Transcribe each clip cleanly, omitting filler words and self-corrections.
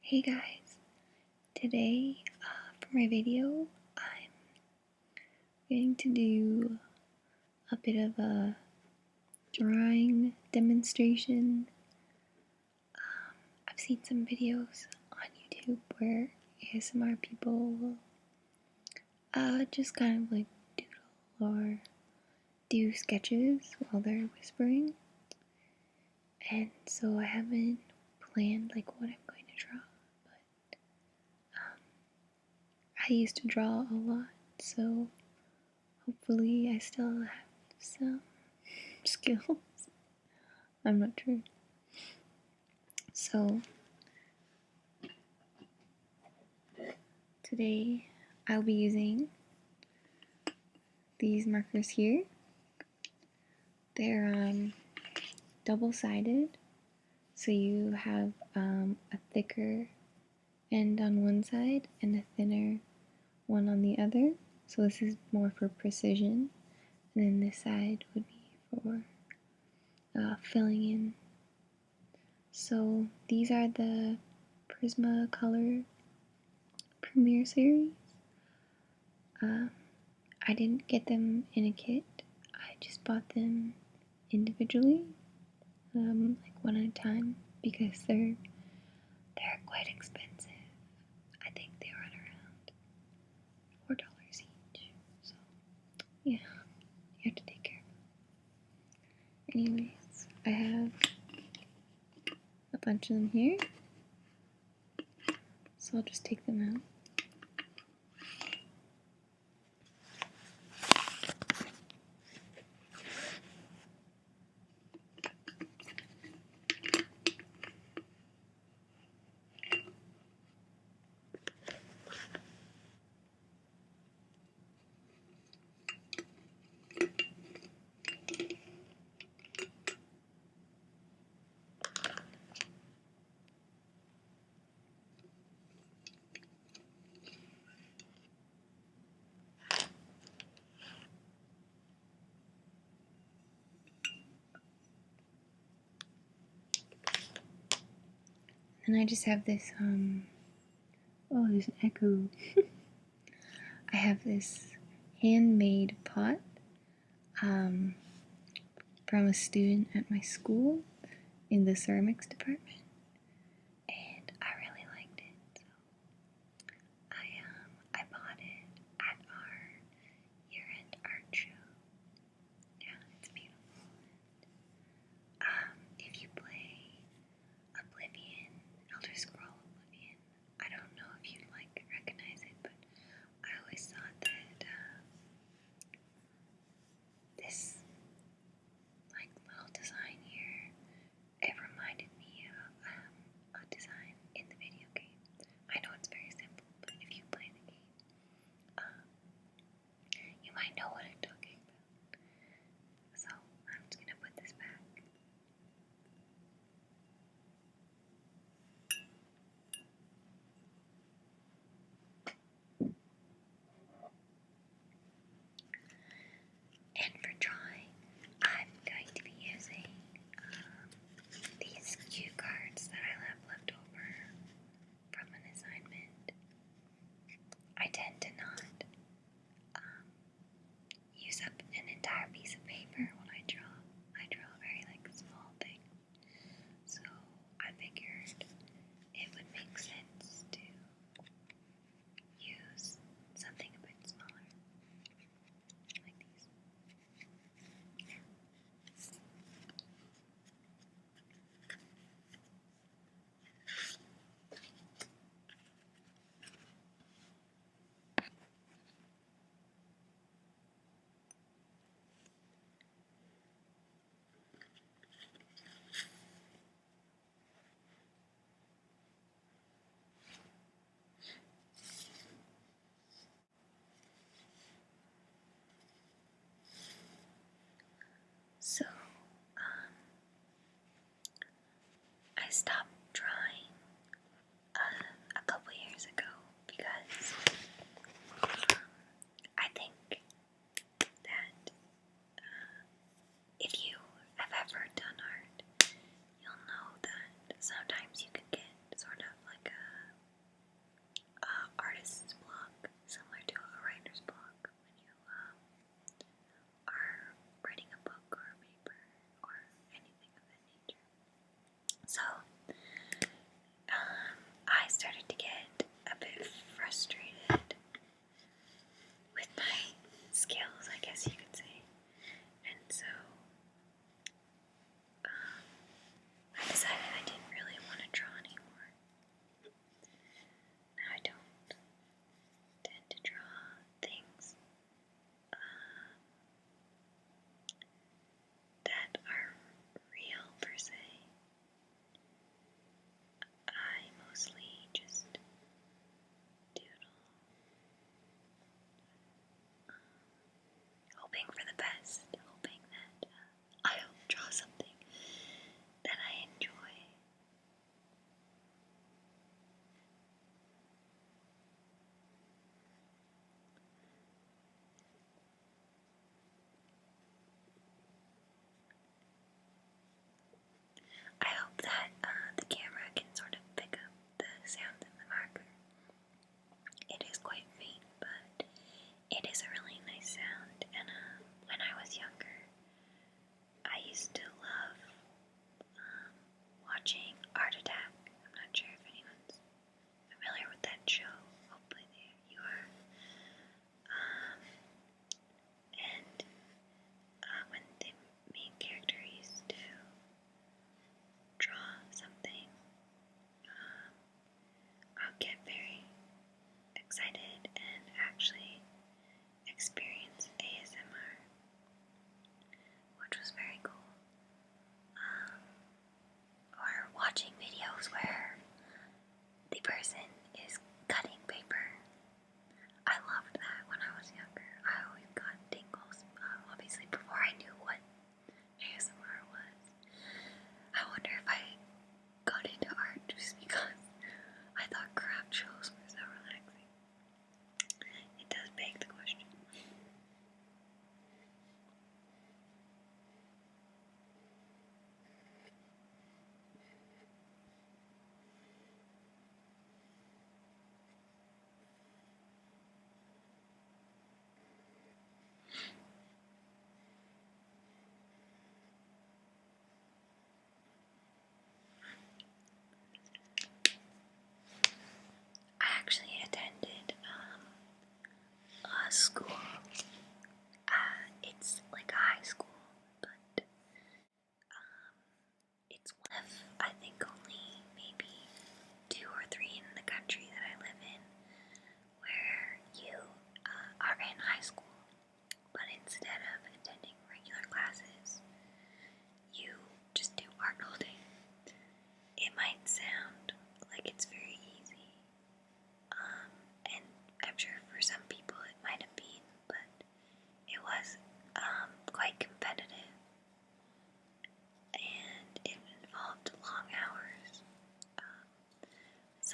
Hey guys, today for my video I'm going to do a bit of a drawing demonstration. I've seen some videos on YouTube where ASMR people will just kind of like doodle or do sketches while they're whispering, and so I haven't planned like what I'm going to draw, but I used to draw a lot, so hopefully I still have some skills. I'm not sure. So today I'll be using these markers here. They're double-sided, so you have a thicker end on one side and a thinner one on the other. So this is more for precision, and then this side would be for filling in. So these are the Prismacolor Premiere series. I didn't get them in a kit. I just bought them individually, like one at a time, because they're quite expensive. I think they run around $4 each. So yeah, you have to take care of them. Anyways, I have a bunch of them here, so I'll just take them out. And I just have this, oh, there's an echo. I have this handmade pot from a student at my school in the ceramics department, and I really liked it. So I bought it at our year-end art show. Yeah, it's beautiful. If you play Oblivion, Elder Scroll Oblivion, I don't know if you'd like recognize it, but I always thought that this like little design here, it reminded me of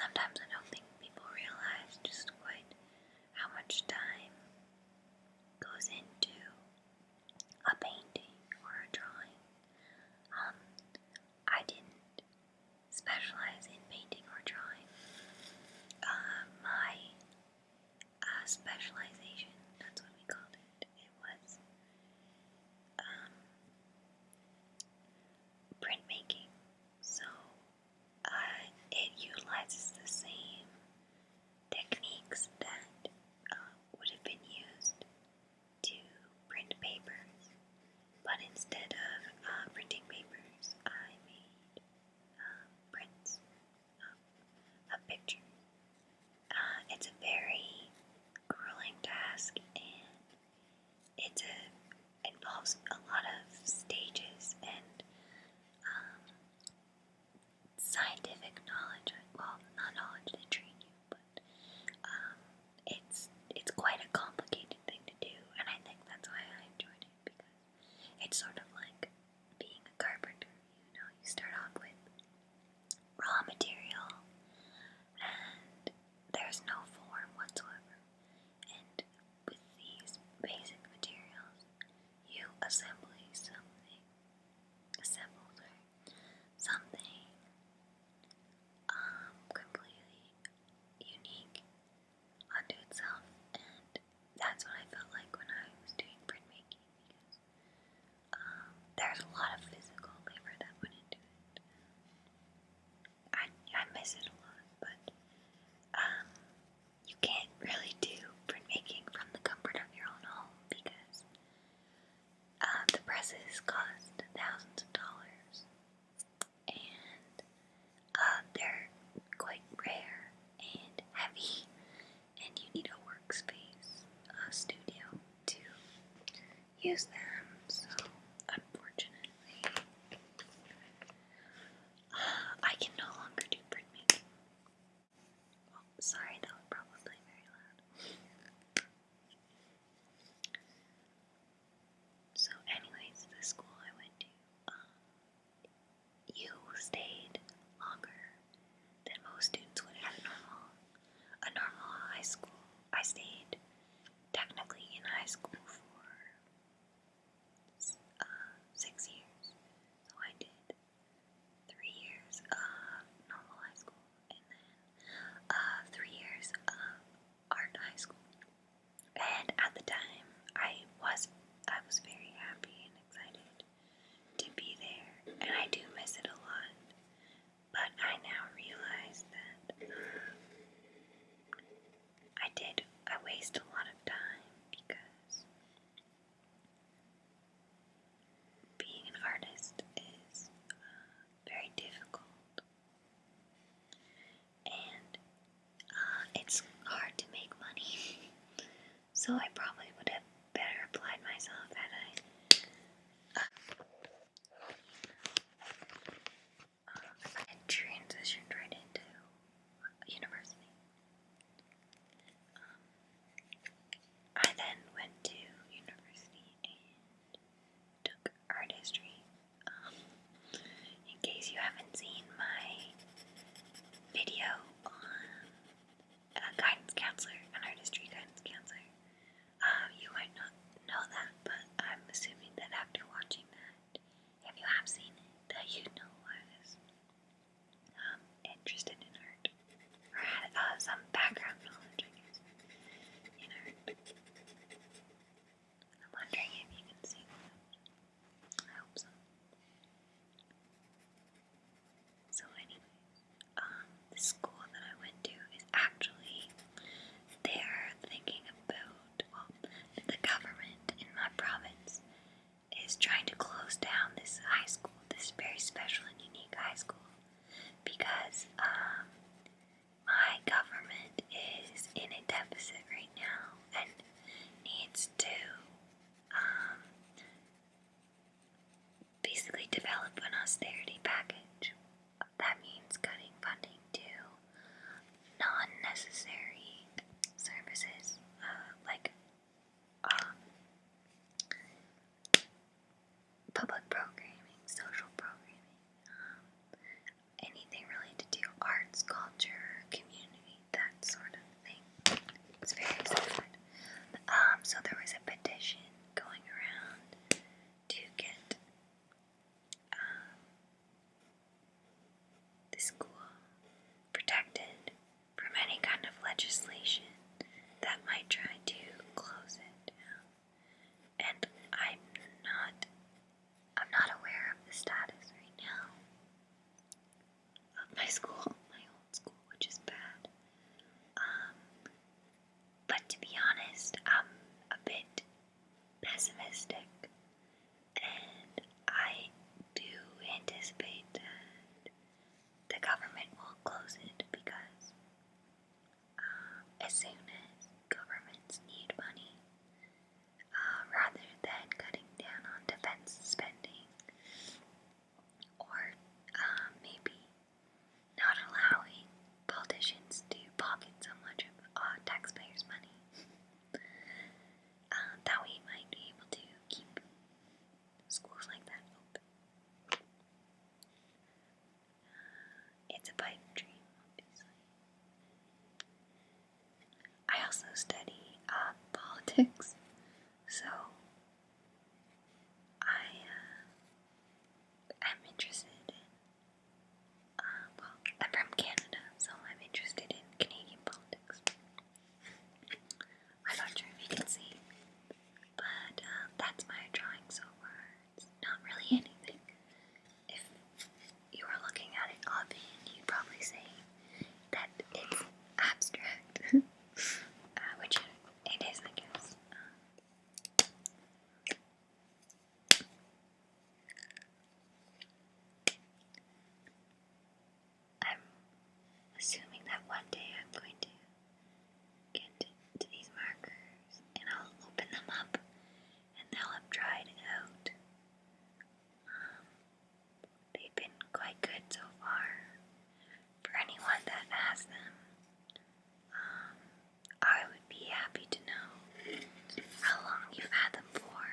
sometimes I don't think people realize just quite how much time goes into a painting or a drawing. I didn't specialize in painting or drawing. My specialization, that's what we called it, it was printmaking. So it utilizes the same techniques that would have been used to print papers, but instead of printing papers, I made prints of pictures. It's a very grueling task, and it involves a lot of stages and scientific knowledge. Well, not knowledge to train you, but it's quite a complicated thing to do, and I think that's why I enjoyed it, because it's sort of like being a carpenter. You know, you start off with raw material, and there's no form whatsoever. And with these basic materials, you assemble something completely unique unto itself, and that's what I felt like when I was doing printmaking, because there's a lot of physical labor that went into it. I miss it a lot, but you can't really do printmaking from the comfort of your own home, because the presses cost thousands of dollars, and they're quite rare and heavy, and you need a workspace, a studio to use them. So unfortunately, I can no longer do printmaking. Well, sorry, that was probably very loud. So anyways, the school I went to, you stayed longer than most students would at a normal high school. I stayed technically in high school for 6 years. So I did 3 years of normal high school, and then 3 years of art high school. And at the time, I was very happy and excited to be there, and I do miss it a lot. But I now realize that I waste a lot of time, because being an artist is very difficult, and it's hard to make money. So I probably would have better applied myself had I had transitioned right into university. I then went to university and took art history. In case you haven't seen my video on a guidance counselor, an art history guidance counselor, you might not know that, but I'm also study politics, so I'm interested in, well, I'm from Canada, so I'm interested in Canadian politics. I'm not sure if you can see, but that's my drawing so far. It's not really anything. If you were looking at it offhand, you'd probably say that it's abstract, which it is, I guess. I'm assuming that one day I'm going to get to these markers and I'll open them up and they'll have dried out. They've been quite good so far. For anyone that has them, I would be happy to know how long you've had them for,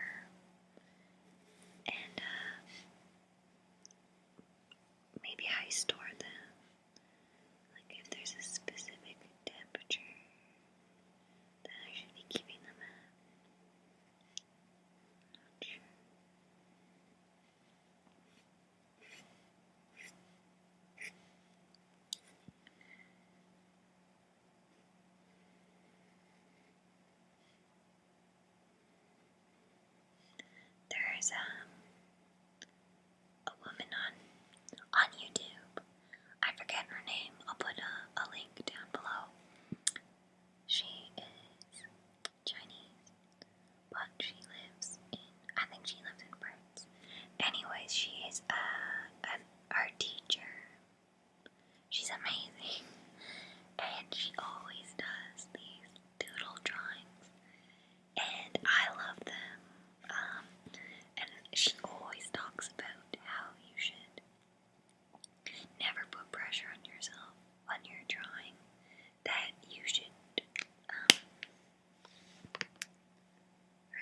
and maybe how you store them. Like if there's a specific temperature that I should be keeping them at. Not sure. There is a woman on YouTube. I forget her name. I'll put a link down below. She is Chinese, but she lives in, I think she lives in France. Anyways, she is an art teacher. She's amazing, and she always does these doodle drawings, and I love them. And she always talks about how you should never put pressure on yourself when you're drawing, that you should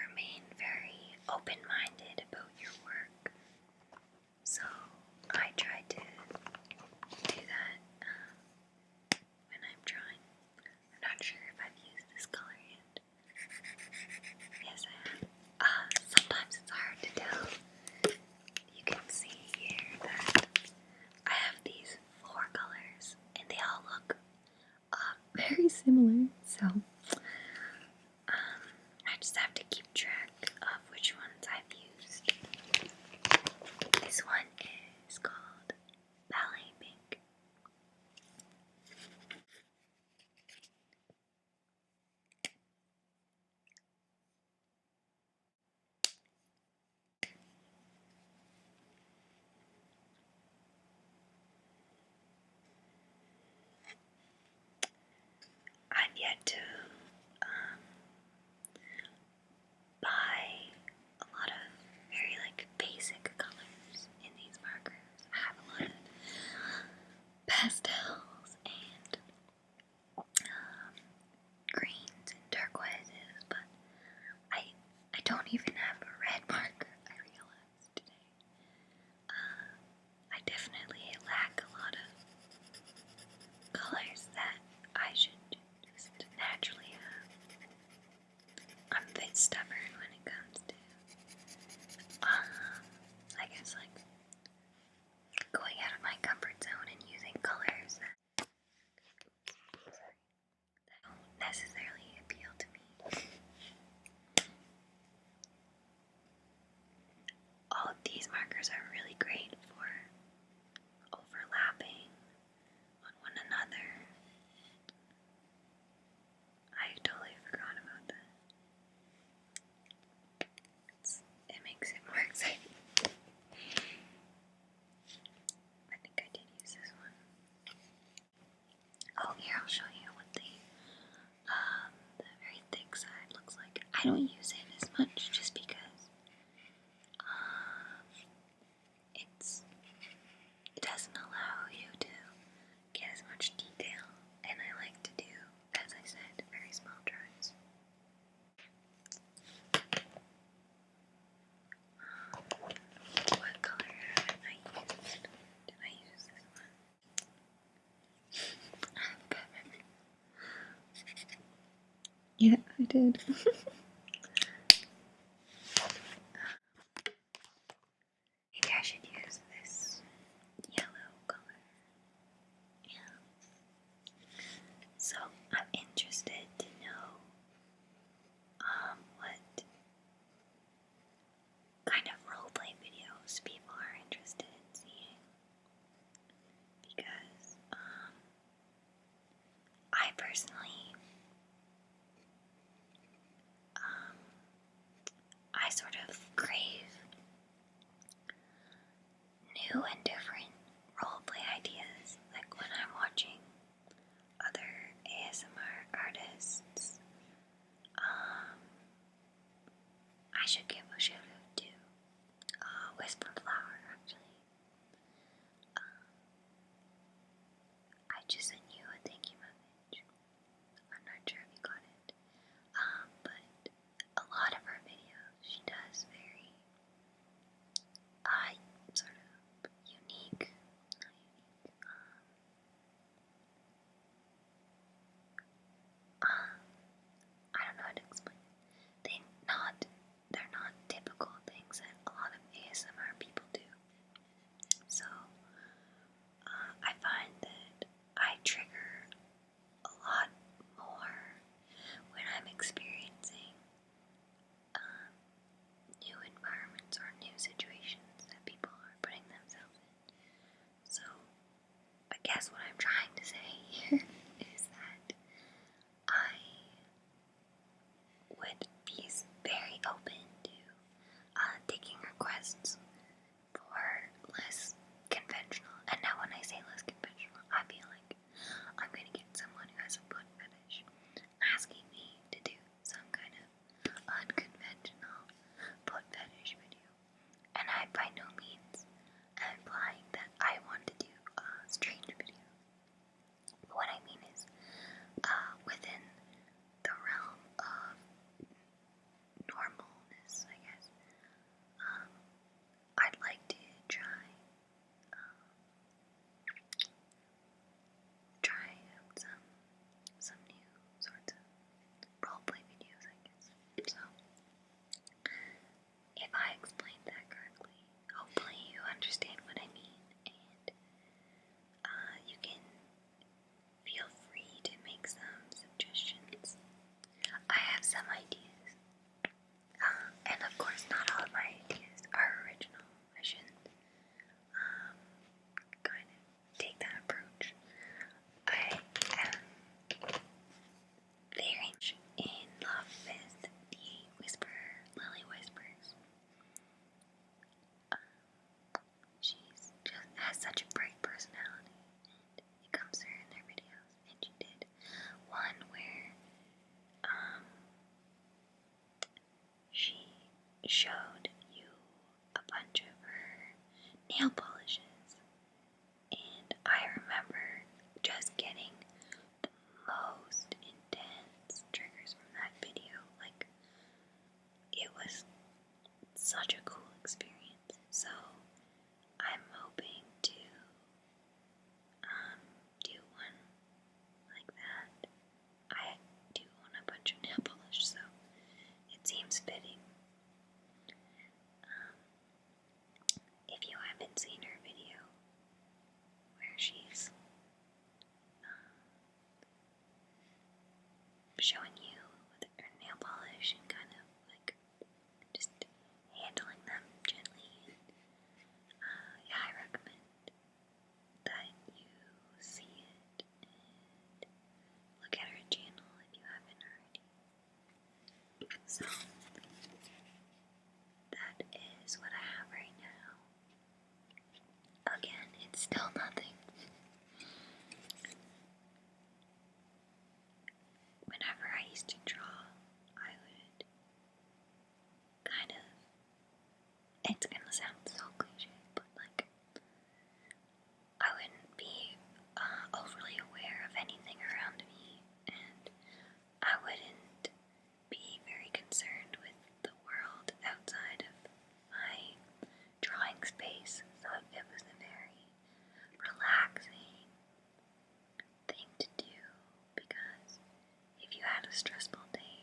remain very open-minded about your work. So I try to do that when I'm drawing. I'm not sure if I've used this color yet. Yes, I have. Sometimes it's hard to tell. You can see here that I have these 4 colors, and they all look very similar. So I just have to keep track of which ones I've used. This one is called Ballet Pink. I've yet to buy a lot of very basic colors in these markers. I have a lot of pastels and greens and turquoises, but I don't even have a red marker, I realized today. I definitely lack a lot of colors that I should just naturally have. I'm a bit stubborn when it comes to, I guess, going out of my comfort zone and using colors that don't necessarily appeal to me. All of these markers are really great for overlapping on one another. I totally forgot about that. It makes it more exciting. I think I did use this one. Oh, here, I'll show you what the very thick side looks like. I don't use it as much just because it doesn't allow you to get as much detail, and I like to do, as I said, very small drawings. What color haven't I used? Did I use this one? Yeah, I did. Maybe I should use this yellow color. Yeah. So I'm interested to know what kind of roleplay videos people are interested in seeing, because I personally I sort of crave new and different roleplay ideas. Like when I'm watching other ASMR artists, I should give a shout out to Whisper Flower, actually. I just sent you a thank you message. I'm not sure if you got it. But a lot of her videos, she does very sort of unique, not unique, I don't know how to explain it. They're not typical things that a lot of ASMR people do. So I find that I trigger a lot more when I'm experiencing new environments or new situations that people are putting themselves in. So I guess what I'm trying to say here is that I would be very open to taking requests for less conventional. And now when I say less conventional, I feel like I'm going to get someone who has a foot fetish asking me to do some kind of unconventional foot fetish video. And I by no means am implying that I want to do a strange video. But what I mean is, within the realm of normalness, I guess, I'd like to try out some new sorts of roleplay videos, I guess. So, if I explained that correctly, hopefully you understand what I mean, and you can feel free to make some suggestions. I have some ideas, and of course, not all of my ideas are original. I shouldn't kind of take that approach. I am very much in love with the Lily Whispers. She just has such a bright personality, and it comes through in their videos. And she did one where she showed you a bunch of her nail polishes, and I remember just getting the most intense triggers from that video. Like, it was such a cool experience. So I'm hoping to do one like that. I do own a bunch of nail polish, so it seems fitting. If you haven't seen her video where she's showing you with her nail polish and kind of like just handling them gently, yeah, I recommend that you see it and look at her channel if you haven't already. So that is what I have right now. Again, it's still nothing. Whenever I used to draw, I would kind of, it's gonna sound so cliche, but like, I wouldn't be overly aware of anything around me, and I wouldn't be very concerned with the world outside of my drawing space, so it was a very relaxing thing to do, because if you had a stressful day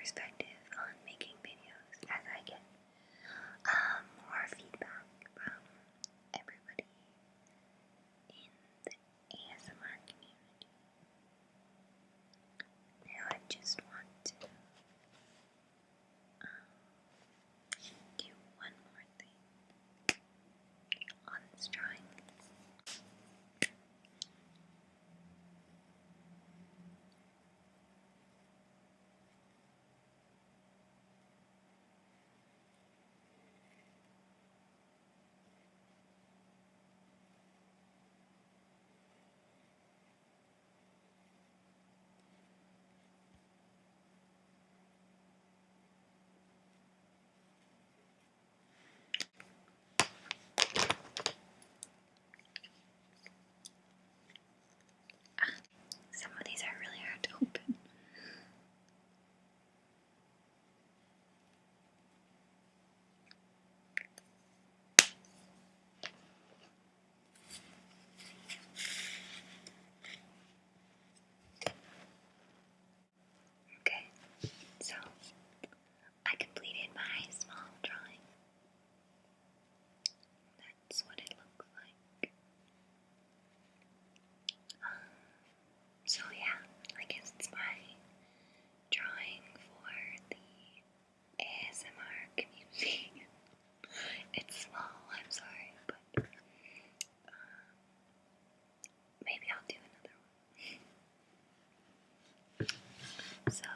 perspective on making videos as I get more feedback from everybody in the ASMR community. Now I just want to do one more thing on this drawing. Some of these are really hard to open. Okay, so I completed my small drawing. That's what it looks like. So yeah, I guess it's my drawing for the ASMR community. It's small, I'm sorry, but maybe I'll do another one. So